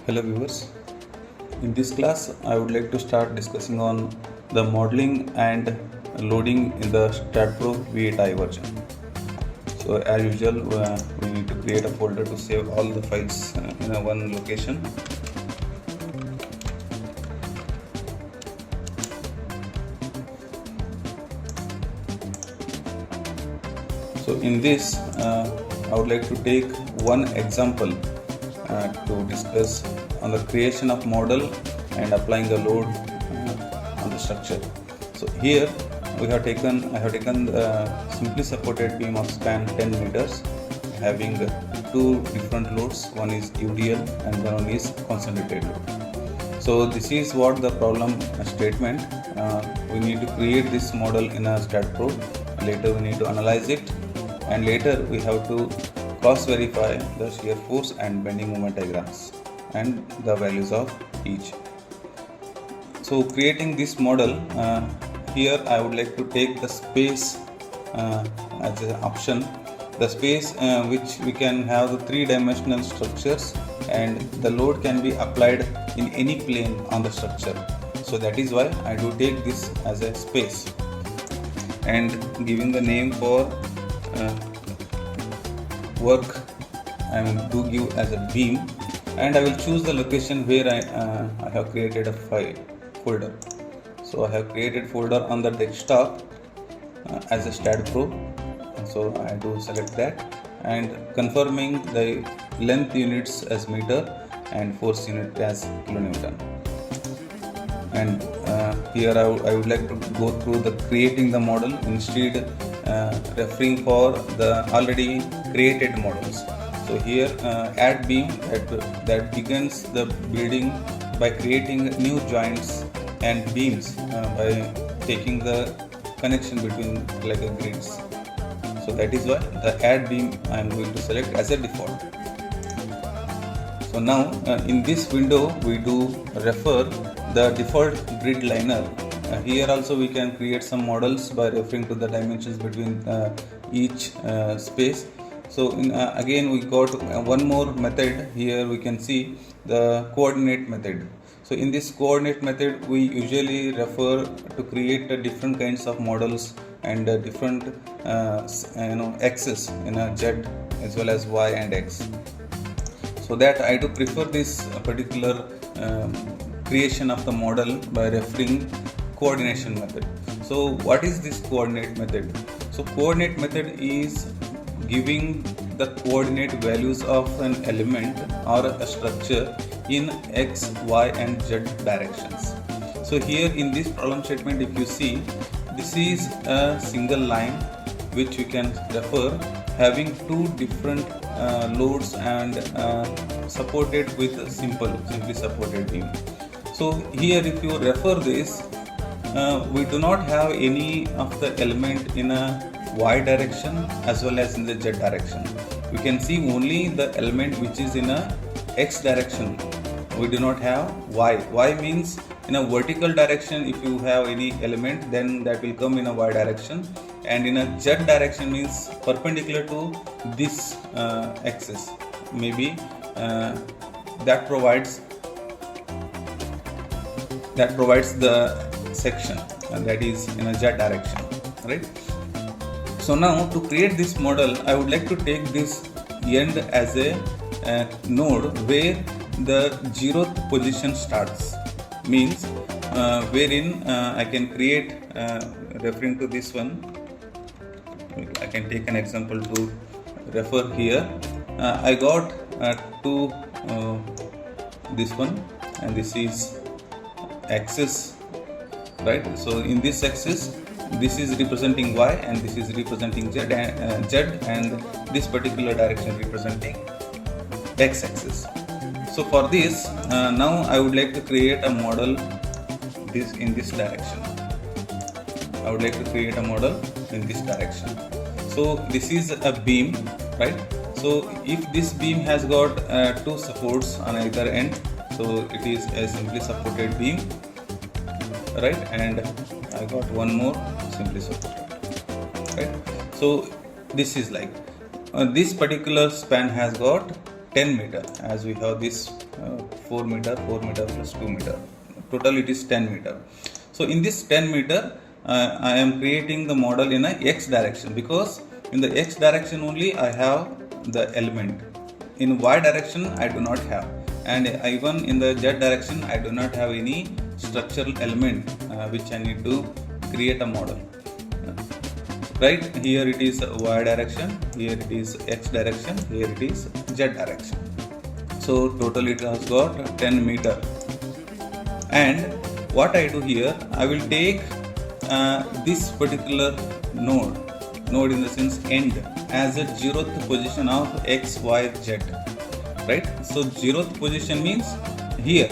Hello viewers, in this class I would like to start discussing on the modeling and loading in the STAAD Pro V8i version. So as usual we need to create a folder to save all the files in one location. So in this I would like to take one example to discuss on the creation of model and applying the load on the structure. So here I have taken the simply supported beam of span 10 meters having two different loads, one is UDL and one is concentrated load. So this is what the problem statement. We need to create this model in a STAAD Pro. Later we need to analyze it, and later we have to cross verify the shear force and bending moment diagrams and the values of each. So creating this model, here I would like to take the space as an option, the space which we can have the three-dimensional structures and the load can be applied in any plane on the structure. So that is why I do take this as a space and giving the name for work I do give as a beam, and I will choose the location where I have created a file folder. So I have created folder on the desktop as a STAAD Pro. So I do select that and confirming the length units as meter and force unit as kilonewton. And here I would like to go through the creating the model instead referring for the already created models. So here add beam that begins the building by creating new joints and beams by taking the connection between like a grids. So that is why the add beam I am going to select as a default. So now in this window we do refer the default grid liner. Here also we can create some models by referring to the dimensions between each space. So again we got one more method. Here we can see the coordinate method. So in this coordinate method we usually refer to create different kinds of models and different axes in a Z as well as Y and X. So that I do prefer this particular creation of the model by referring coordination method. So what is this coordinate method? So coordinate method is giving the coordinate values of an element or a structure in X, Y and Z directions. So here in this problem statement, if you see, this is a single line which you can refer having two different loads and supported with simply supported beam. So here if you refer this, we do not have any of the element in a Y direction as well as in the Z direction. We can see only the element which is in a X direction. We do not have Y. Y means in a vertical direction if you have any element, then that will come in a Y direction, and in a Z direction means perpendicular to this axis. Maybe that provides the section, and that is in a Z direction, right? So now to create this model, I would like to take this end as a node where the 0th position starts, means wherein I can create referring to this one. I can take an example to refer here. I got to this one, and this is axis, right? So in this axis, this is representing Y and this is representing Z, and this particular direction representing X axis. So for this, now I would like to create a model in this direction. I would like to create a model in this direction. So this is a beam, right? So if this beam has got two supports on either end, so it is a simply supported beam, right? And I got one more simply supported, right? So this is like this particular span has got 10 meter, as we have this 4 meter plus 2 meter, total it is 10 meter. So in this 10 meter I am creating the model in a x direction, because in the x direction only I have the element. In y direction I do not have, and even in the z direction I do not have any structural element which I need to create a model. Right, here it is y direction, here it is x direction, here it is z direction. So total it has got 10 meter. And what I do here, I will take this particular node in the sense end, as a 0th position of x, y, z. Right, so 0th position means here.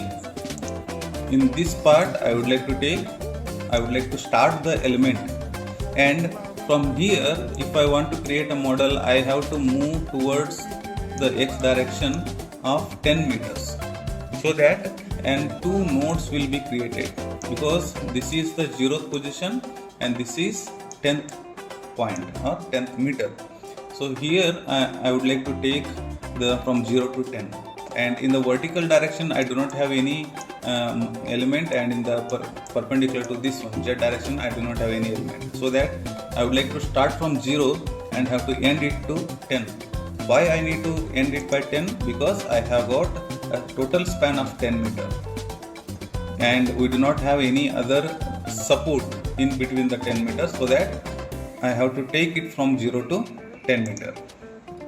In this part I would like to start the element, and from here if I want to create a model I have to move towards the x direction of 10 meters, so that and two nodes will be created, because this is the 0th position and this is 10th point or 10th meter. So here I would like to take the from 0 to 10, and in the vertical direction I do not have any element, and in the perpendicular to this one, z direction, I do not have any element, so that I would like to start from 0 and have to end it to 10. Why I need to end it by 10? Because I have got a total span of 10 meter, and we do not have any other support in between the 10 meters, so that I have to take it from 0 to 10 meter.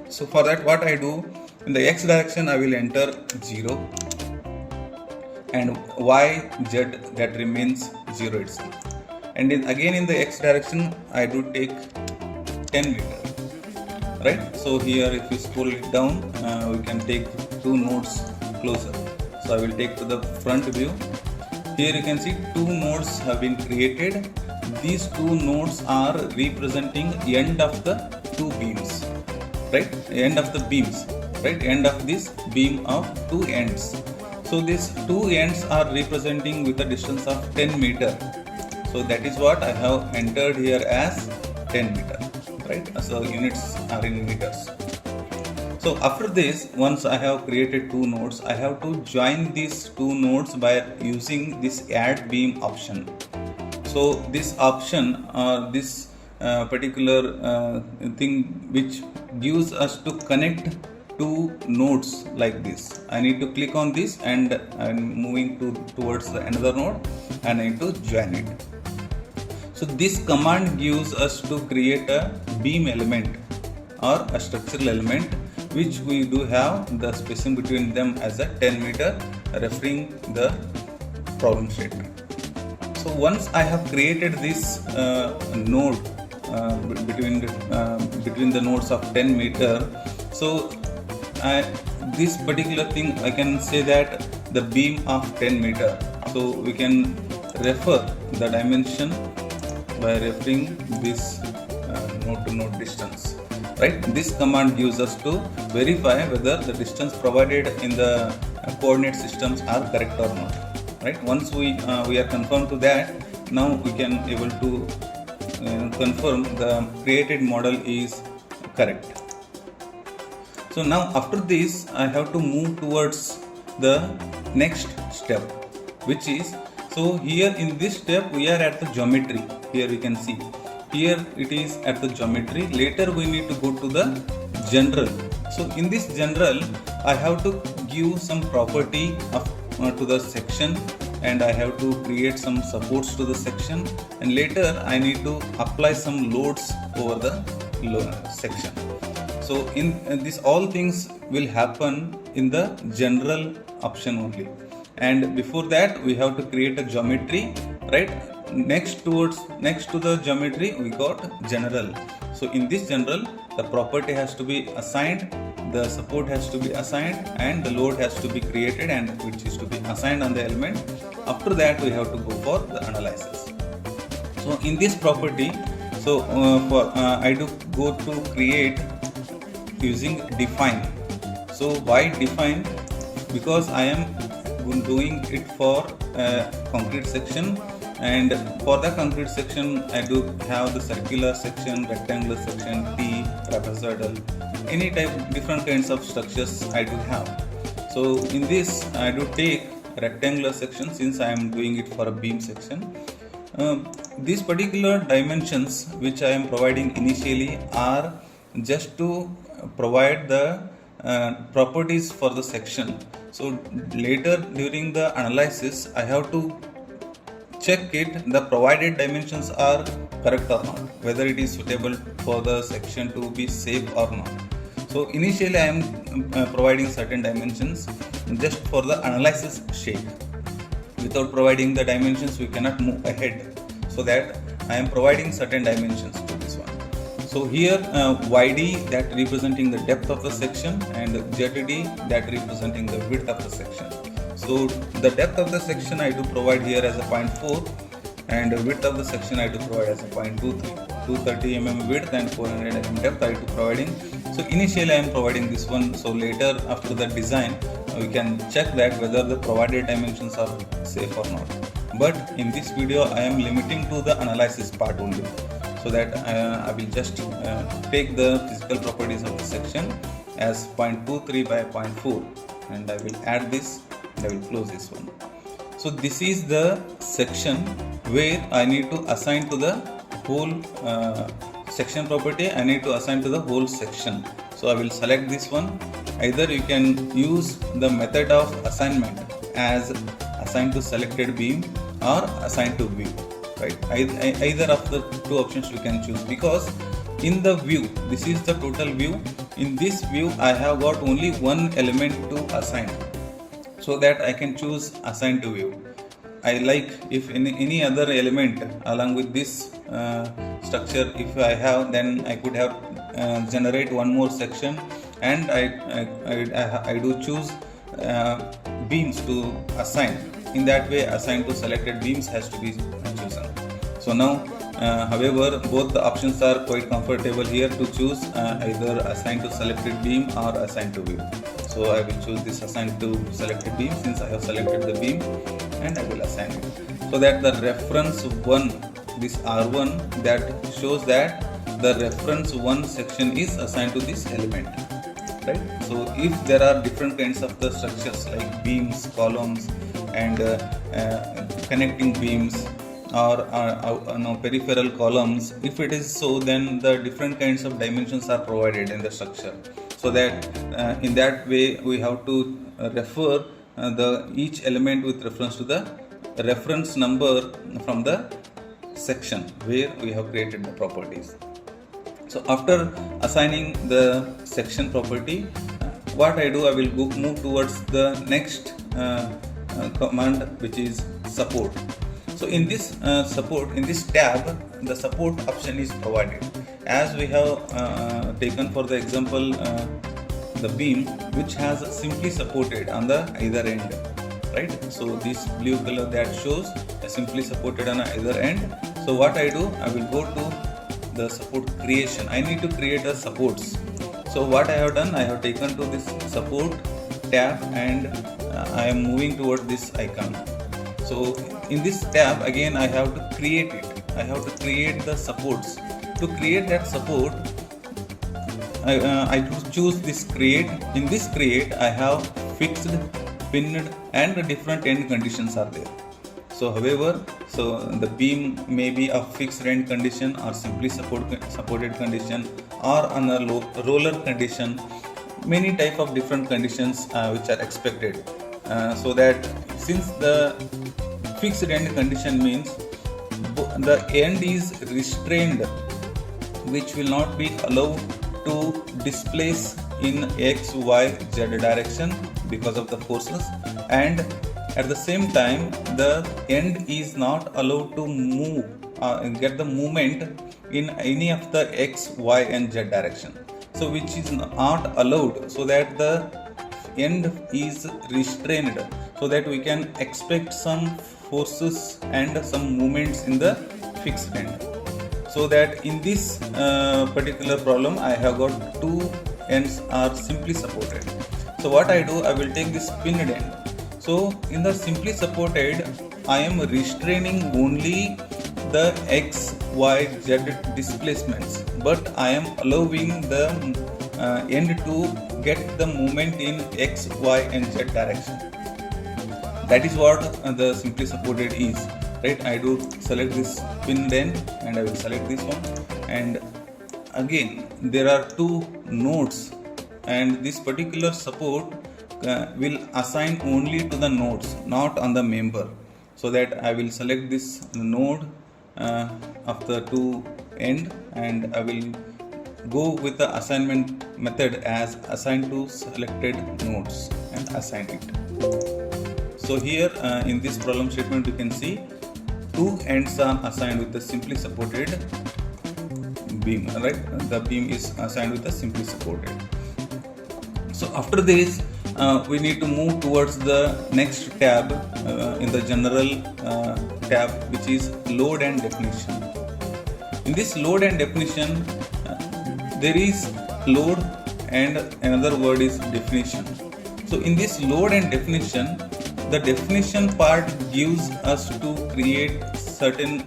So for that, what I do, in the x direction I will enter 0, and y, z, that remains 0 itself, and again in the x direction I do take 10 meter. Right, so here if you scroll it down, we can take two nodes closer. So I will take to the front view. Here you can see two nodes have been created. These two nodes are representing end of the two beams, right? End of the beams, right? End of this beam of two ends. So these two ends are representing with a distance of 10 meter. So that is what I have entered here as 10 meter, right? So units are in meters. So after this, once I have created two nodes, I have to join these two nodes by using this add beam option. So this option or this particular thing which gives us to connect two nodes like this. I need to click on this, and I'm moving towards another node, and I need to join it. So this command gives us to create a beam element or a structural element, which we do have the spacing between them as a 10 meter, referring the problem statement. So once I have created this node between the nodes of 10 meter, so this particular thing I can say that the beam of 10 meter. So we can refer the dimension by referring this node to node distance. Right, this command gives us to verify whether the distance provided in the coordinate systems are correct or not. Right, once we are confirmed to that, now we can able to confirm the created model is correct. So now after this, I have to move towards the next step, which is, so here in this step we are at the geometry. Here we can see, here it is at the geometry. Later we need to go to the general. So in this general, I have to give some property of to the section, and I have to create some supports to the section, and later I need to apply some loads over the section. So in this, all things will happen in the general option only, and before that we have to create a geometry, right? Next to the geometry we got general. So in this general, the property has to be assigned, the support has to be assigned, and the load has to be created, and which is to be assigned on the element. After that we have to go for the analysis. So in this property, so I do go to create using define. So why define? Because I am doing it for concrete section, and for the concrete section I do have the circular section, rectangular section, T, trapezoidal, any type, different kinds of structures I do have. So in this I do take rectangular section since I am doing it for a beam section. These particular dimensions which I am providing initially are just to provide the properties for the section. So later during the analysis I have to check it, the provided dimensions are correct or not, whether it is suitable for the section to be safe or not. So initially I am providing certain dimensions just for the analysis sake. Without providing the dimensions we cannot move ahead, so that I am providing certain dimensions to this one. So here YD that representing the depth of the section and ZD that representing the width of the section. So the depth of the section I do provide here as a 0.4 and the width of the section I do provide as a 0.23. 230 mm width and 400 mm depth I do providing. So initially I am providing this one, so later after the design we can check that whether the provided dimensions are safe or not. But in this video I am limiting to the analysis part only, so that I will just take the physical properties of the section as 0.23 by 0.4 and I will add this and I will close this one. So this is the section where I need to assign to the whole section property, I need to assign to the whole section. So I will select this one. Either you can use the method of assignment as assign to selected beam or assign to view, right? Either of the two options you can choose, because in the view, this is the total view. In this view I have got only one element to assign, so that I can choose assign to view. I like if any other element along with this structure if I have, then I could have generate one more section, and I do choose beams to assign. In that way assign to selected beams has to be chosen. So now however both the options are quite comfortable here to choose either assign to selected beam or assign to view. So I will choose this assign to selected beam since I have selected the beam, and I will assign it, so that the reference 1, this R1, that shows that the reference 1 section is assigned to this element, right? So if there are different kinds of the structures like beams, columns and connecting beams or peripheral columns, if it is so, then the different kinds of dimensions are provided in the structure, so that in that way we have to refer each element with reference to the reference number from the section where we have created the properties. So after assigning the section property, what I do, I will move towards the next command, which is support. So in this support, in this tab, the support option is provided. As we have taken for the example the beam which has simply supported on the either end, right? So this blue color that shows simply supported on either end. So what I do, I will go to the support creation. I need to create the supports. So what I have done, I have taken to this support tab and I am moving toward this icon. So in this tab again I have to create it. I have to create the supports. To create that support, I choose this create. In this create I have fixed, pinned and different end conditions are there. So however, the beam may be a fixed end condition or simply supported condition or on a roller condition, many type of different conditions which are expected. So that since the fixed end condition means the end is restrained, which will not be allowed to displace in x, y, z direction because of the forces, and at the same time the end is not allowed to move get the movement in any of the x, y and z direction. So which is not allowed, so that the end is restrained, so that we can expect some forces and some movements in the fixed end. So that in this particular problem I have got two ends are simply supported. So what I do, I will take this pinned end. So in the simply supported I am restraining only the X, Y, Z displacements, but I am allowing the end to get the movement in X, Y and Z direction. That is what the simply supported is, right? I do select this pin then, and I will select this one, and again there are two nodes, and this particular support will assign only to the nodes, not on the member. So that I will select this node of the two end, and I will go with the assignment method as assign to selected nodes and assign it. So here in this problem statement you can see two ends are assigned with the simply supported beam, right? The beam is assigned with the simply supported. So after this we need to move towards the next tab in the general tab, which is load and definition. In this load and definition there is load and another word is definition. So in this load and definition, the definition part gives us to create certain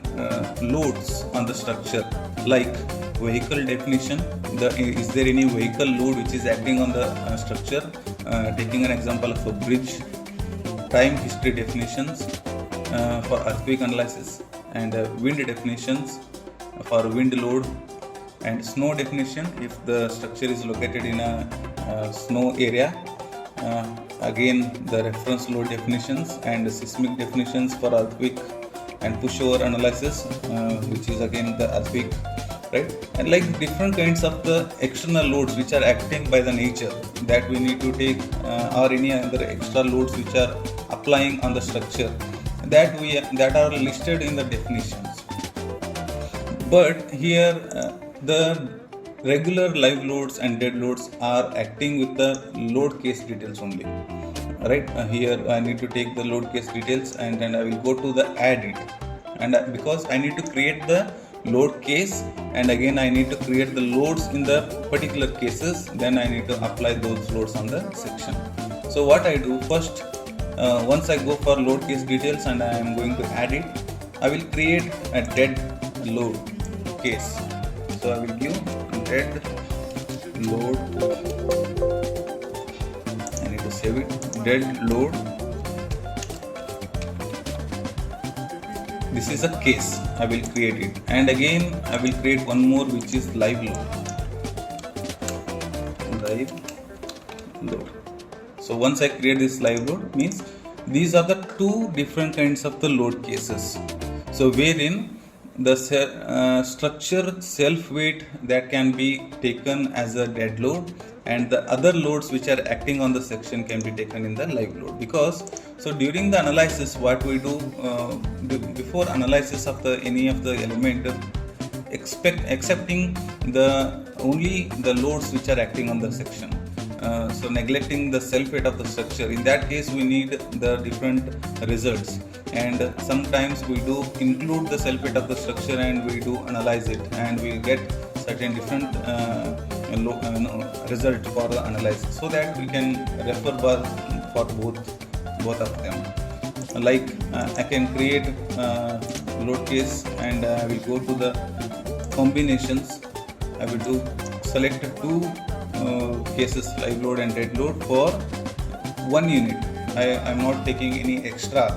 loads on the structure, like vehicle definition. Is there any vehicle load which is acting on the structure? Taking an example of a bridge. Time history definitions for earthquake analysis, and wind definitions for wind load, and snow definition if the structure is located in a snow area. Again the reference load definitions and seismic definitions for earthquake, and pushover analysis which is again the earthquake, right? And like different kinds of the external loads which are acting by the nature that we need to take, or any other extra loads which are applying on the structure, that are listed in the definitions. But here the regular live loads and dead loads are acting with the load case details only, right? Here I need to take the load case details, and then I will go to the add it, and because I need to create the load case, and again I need to create the loads in the particular cases, then I need to apply those loads on the section. So what I do first, once I go for load case details and I am going to add it, I will create a dead load case. So I will give dead load, I need to save it, dead load. This is a case, I will create it, and again I will create one more which is live load. Live load. So once I create this live load, means these are the two different kinds of the load cases. So wherein the structure self weight that can be taken as a dead load, and the other loads which are acting on the section can be taken in the live load. Because so during the analysis what we do, before analysis of any of the element, accepting the only the loads which are acting on the section, so neglecting the self weight of the structure. In that case we need the different results, and sometimes we do include the self weight of the structure and we do analyze it, and we get certain different result for the analysis, so that we can refer for both of them. Like I can create load case, and I will go to the combinations. I will do select two cases, live load and dead load, for one unit. I am not taking any extra,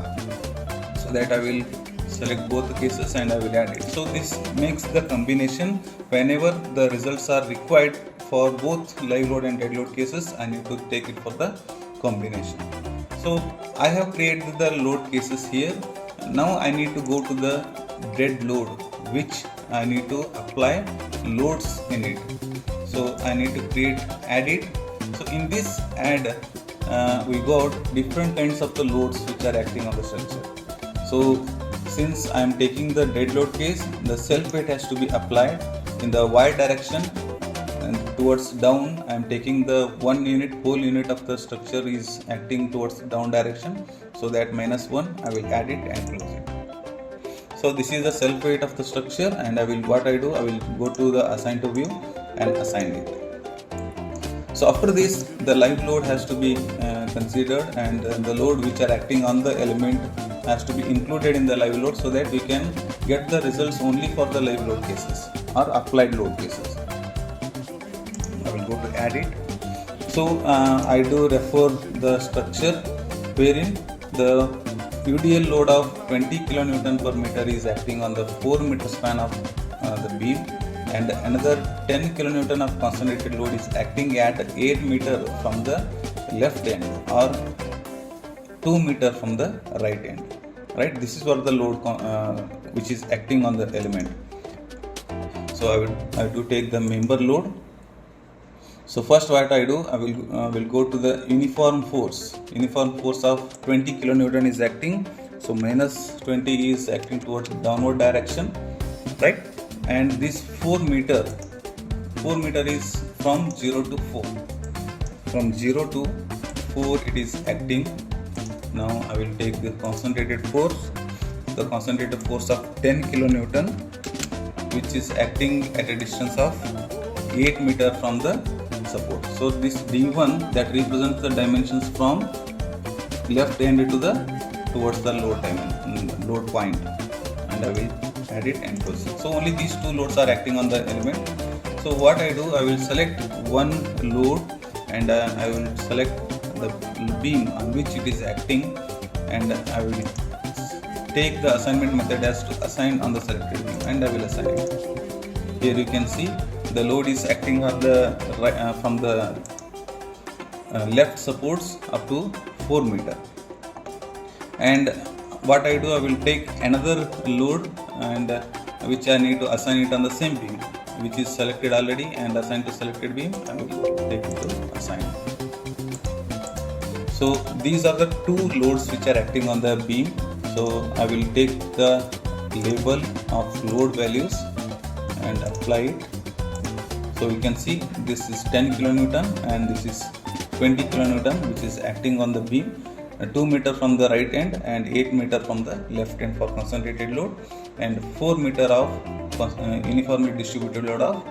so that I will select both the cases and I will add it. So this makes the combination. Whenever the results are required for both live load and dead load cases, I need to take it for the combination. So I have created the load cases here. Now I need to go to the dead load, which I need to apply loads in it. So I need to create add it. So in this add we got different kinds of the loads which are acting on the structure. So since I am taking the dead load case, the self weight has to be applied in the y direction, and towards down I am taking the one unit, whole unit of the structure is acting towards down direction, so that -1 I will add it and close it. So this is the self weight of the structure, and I will go to the assign to view and assign it. So after this, the live load has to be considered, and the load which are acting on the element has to be included in the live load, so that we can get the results only for the live load cases or applied load cases. I will go to add it. So I do refer the structure wherein the UDL load of 20 kN per meter is acting on the 4 meter span of the beam, and another 10 kN of concentrated load is acting at 8 meter from the left end or 2 meter from the right end. Right, this is what the load which is acting on the element. So I do take the member load. So first what I do, I will go to the uniform force. Uniform force of 20 kN is acting. So minus 20 is acting towards downward direction, right? And this 4 meter is from 0 to 4. From 0 to 4 it is acting. Now I will take the concentrated force. The concentrated force of 10 kN, which is acting at a distance of 8 meter from the support. So this D1 that represents the dimensions from left end to towards the load point, and I will add it and close it. So only these two loads are acting on the element. So what I do, I will select one load and I will select the beam on which it is acting, and I will take the assignment method as to assign on the selected beam, and I will assign it. Here you can see the load is acting on the from the left supports up to 4 meter. And what I do, I will take another load and which I need to assign it on the same beam, which is selected already and assigned to selected beam. I will take it to assign. So these are the two loads which are acting on the beam. So I will take the label of load values and apply it. So you can see this is 10 kN and this is 20 kN, which is acting on the beam. 2 meter from the right end and 8 meter from the left end for concentrated load, and 4 meter of uniformly distributed load of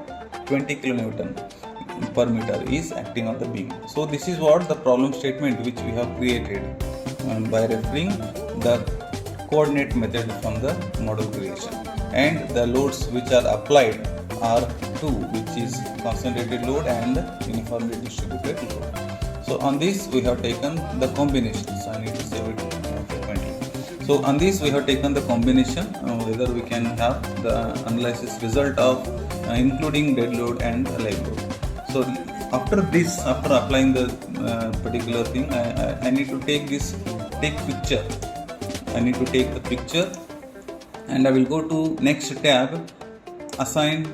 20 kN per meter is acting on the beam. So this is what the problem statement which we have created by referring the coordinate method from the model creation, and the loads which are applied are two, which is concentrated load and uniformly distributed load. So on this we have taken the combination. So I need to save it frequently. So on this we have taken the combination, whether we can have the analysis result of including dead load and live load. So after this, after applying the particular thing, I need to take picture. I need to take the picture, and I will go to next tab, assign.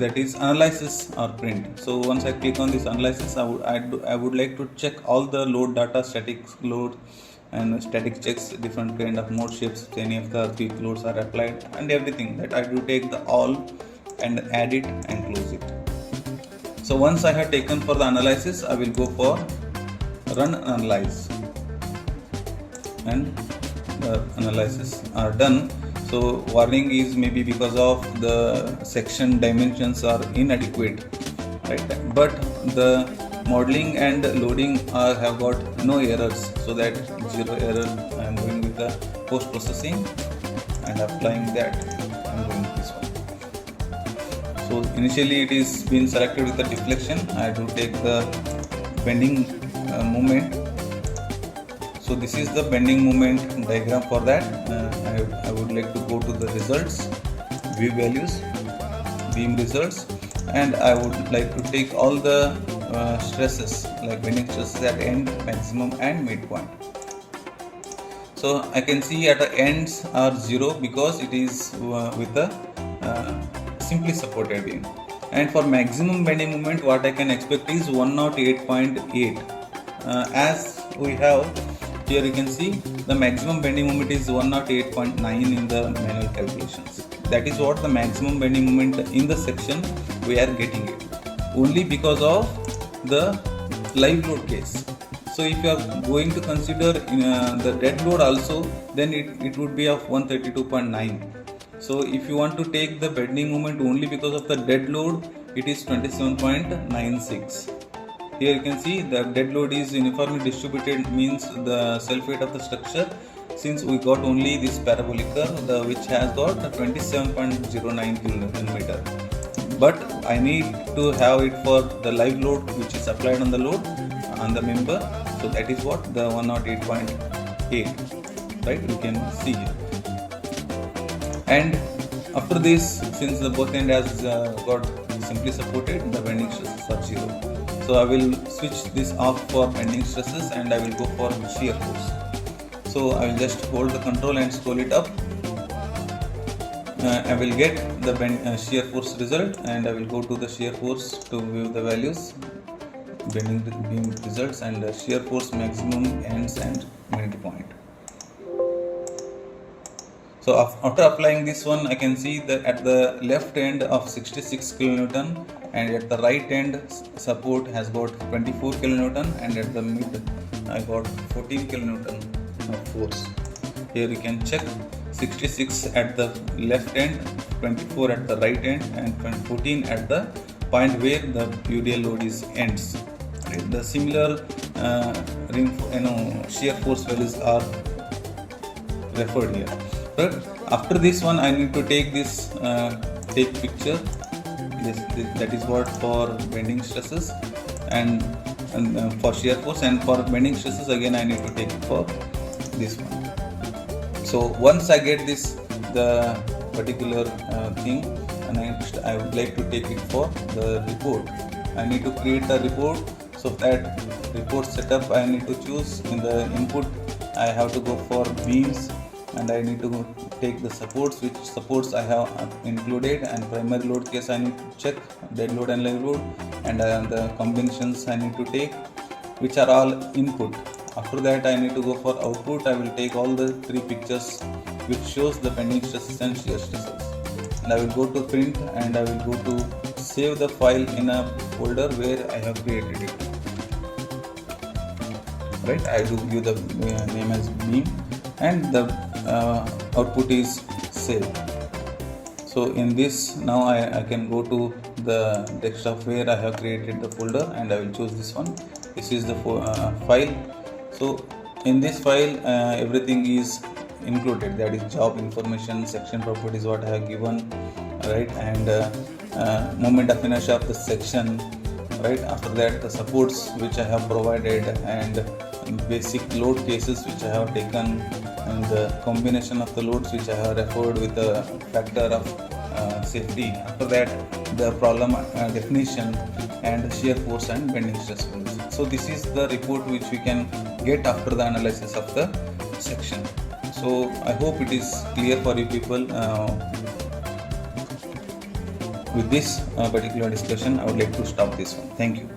That is analysis or print. So once I click on this analysis, I would like to check all the load data, static load and static checks, different kind of mode shapes, if any of the three loads are applied, and everything that I do take the all and add it and close it. So once I have taken for the analysis, I will go for run analyze, and the analysis are done. So warning is maybe because of the section dimensions are inadequate, right? But the modeling and loading have got no errors, so that zero error. I am going with the post processing and applying that. I am going with this one. So initially it is been selected with the deflection. I do take the bending moment. So this is the bending moment diagram for that. I would like to go to the results, view values, beam results, and I would like to take all the stresses, like bending stresses at end, maximum and midpoint. So I can see at the ends are 0 because it is with the simply supported beam. And for maximum bending moment, what I can expect is 108.8. As we have here, you can see the maximum bending moment is 108.9 in the manual calculations. That is what the maximum bending moment in the section we are getting it, only because of the live load case. So if you are going to consider the dead load also, then it would be of 132.9. So if you want to take the bending moment only because of the dead load, it is 27.96. here you can see the dead load is uniformly distributed, means the self weight of the structure, since we got only this parabolic curve which has got 27.09 kN, but I need to have it for the live load which is applied on the load on the member, so that is what the 108.8, right, you can see here. And after this, since the both end has got simply supported, the bending stresses are 0. So I will switch this off for bending stresses and I will go for shear force. So I will just hold the control and scroll it up. I will get the shear force result, and I will go to the shear force to view the values, bending beam results, and shear force maximum, ends and unity point. So after applying this one, I can see that at the left end of 66 kN and at the right end support has got 24 kN, and at the mid I got 14 kN of force. Here you can check 66 at the left end, 24 at the right end, and 14 at the point where the UDL load is ends. Right? The similar shear force values are referred here. But after this one, I need to take this take picture. That is what for bending stresses and for shear force, and for bending stresses again I need to take it for this one. So once I get this the particular thing, and next I would like to take it for the report. I need to create a report. So that report setup I need to choose. In the input I have to go for beams, and I need to take the supports, which supports I have included, and primary load case I need to check, dead load and live load, and the combinations I need to take, which are all input. After that I need to go for output. I will take all the 3 pictures which shows the bending stresses and shear stresses, and I will go to print, and I will go to save the file in a folder where I have created it. Right, I do give the name as beam, and the output is saved. So in this, now I can go to the desktop where I have created the folder, and I will choose this one. This is the file. So in this file everything is included, that is job information, section properties what I have given, right, and moment of inertia of the section, right. After that the supports which I have provided, and basic load cases which I have taken, and the combination of the loads which I have referred with the factor of safety. After that the problem definition, and shear force and bending stress values. So this is the report which we can get after the analysis of the section. So I hope it is clear for you people. With this particular discussion I would like to stop this one. Thank you.